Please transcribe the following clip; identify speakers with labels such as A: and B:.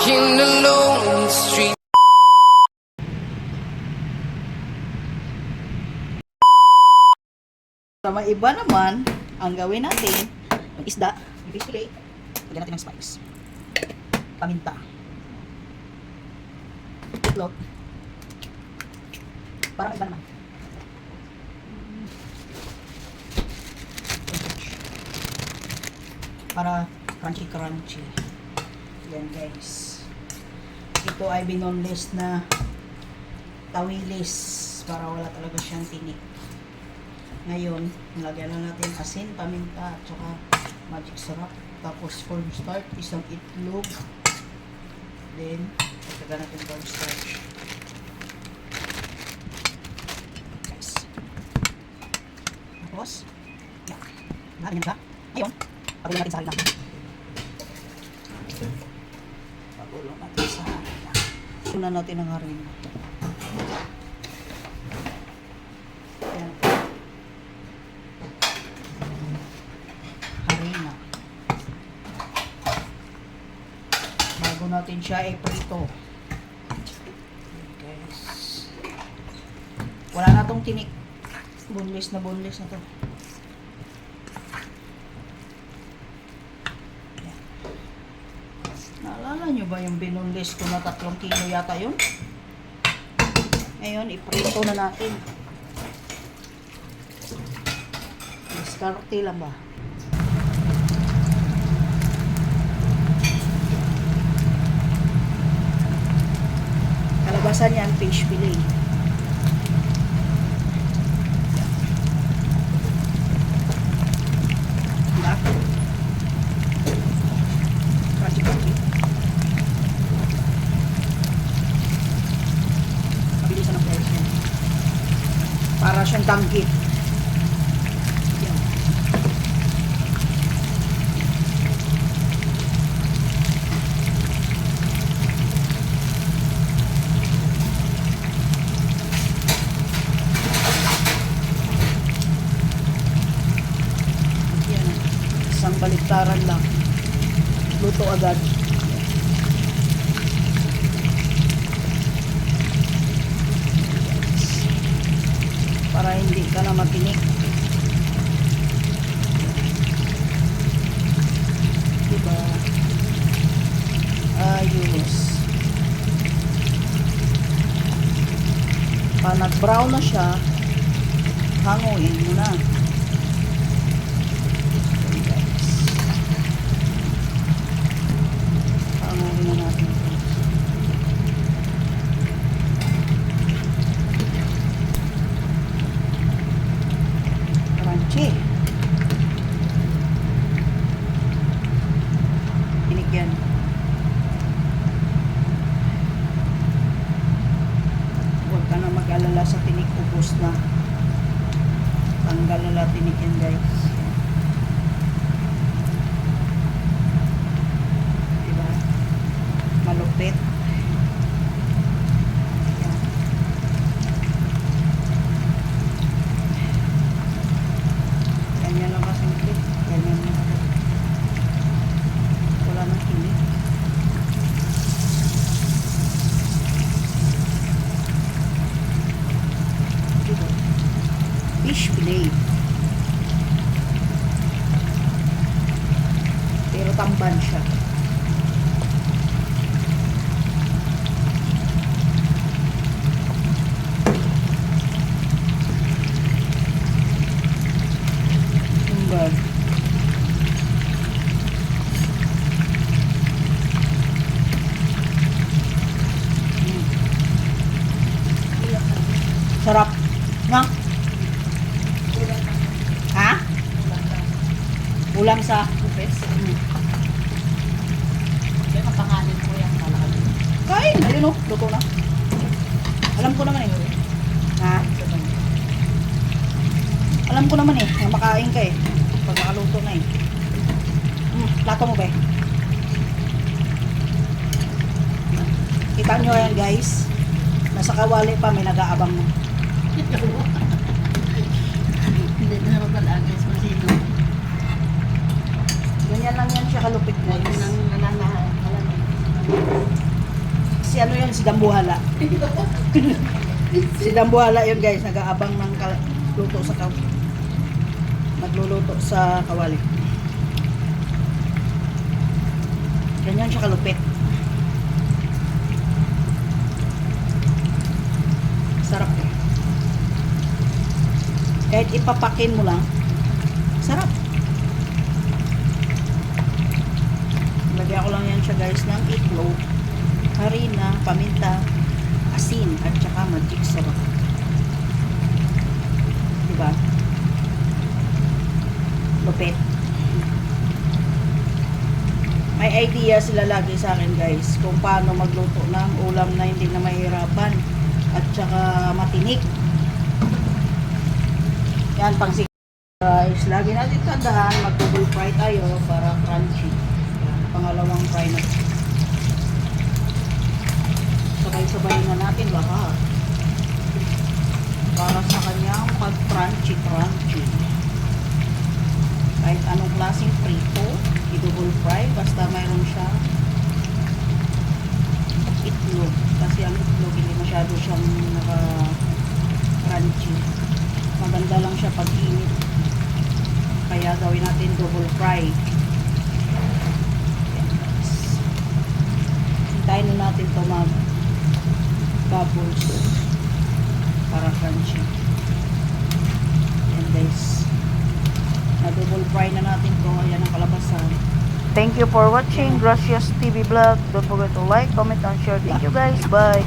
A: walking alone in the street.
B: Sa may iba naman, ang gawin natin, yung isda, yung fish fillet, lagyan natin ng spice. Paminta. Itlog. Parang iba naman. Para crunchy. Yan guys. Ito ay binoneless na tawilis para wala talaga siyang tinik. Ngayon, nilagyan na natin asin, paminta, at saka magic syrup. Tapos cornstarch, isang itlog. Then, lagyan natin cornstarch. Guys. Tapos, yan. Nalagyan siya. Ngayon, pagulo natin sa harina. Pagulo natin sa harina. Una natin ang harina. Yan. Harina. Bago natin siya i-prito. Guys. Wala na tong tinik. Boneless na to. Naalala nyo ba yung binoneless ko na 3 kilo yata yun? Ngayon, iprito na natin. Diskarte lang ba? Kalabasan yan, fish fillet. Diba? Crunchy. Mabilisan ang price yan. Para siyang tanggit. Yan. Yan. Isang baliktaran lang. Luto agad. Para hindi ka na matinik. Diba? Ayos. Pag nag-brown na siya, hanguin mo na. Hanguin na natin. Crunchy. Binigyan. Huwag ka na mag-alala sa tinik, ubos na. Tanggal na lang tinik yan guys. Diba? Malupit. Ganyan lang kasimple. Ganyan lang. Wala nang tinik. Diba? Fish fillet. Pero tamban siya. Tamban. Sarap. No? Ha? Ulam sa bupes.
C: Kaya kapangalan ko yung talaga.
B: Kain! Ayun o, luto na. Alam ko naman eh. Ha? Alam ko naman eh, na makain ka eh. Pag makaluto na eh. Plato mo ba eh? Kita nyo yan guys. Nasa kawali pa, may nag-aabang mo.
C: Hindi na naman talaga sa sino.
B: Ganyan lang yan siya kalupit guys.
C: Nang nalalahan.
B: Dambuhala. Si Dambuhala yun guys, nag-aabang ng luto sa nagluluto sa kawali. Ganyan siya kalupit. Sarap eh. Kahit ipapakin mo lang, sarap. Lagyan ko lang yan siya guys ng itlog, harina, paminta, asin, at saka magic sarap. Diba? Lupit. May idea sila lagi sa akin guys kung paano magluto ng ulam na hindi na mahirapan at saka matinik. Yan pang guys, lagi natin tandaan mag-double fry tayo para crunchy. Yan, pangalawang fry na. Sabay-sabay na natin lahat para sa kanyang pag-crunchy. Kahit anong klaseng prito, i-double fry, basta mayroon siya itlog. Kasi ang itlog, hindi masyado siyang naka-crunchy. Maganda lang siya pag init. Kaya gawin natin double fry. Yan guys. Hintayin na natin ito mag-bubbles para crunchy. Yan guys. Na-double fry na natin to. Ayan ang kalabasan.
D: Thank you for watching Gracias TV Vlog. Don't forget to like, comment, and share. Thank you guys. Bye.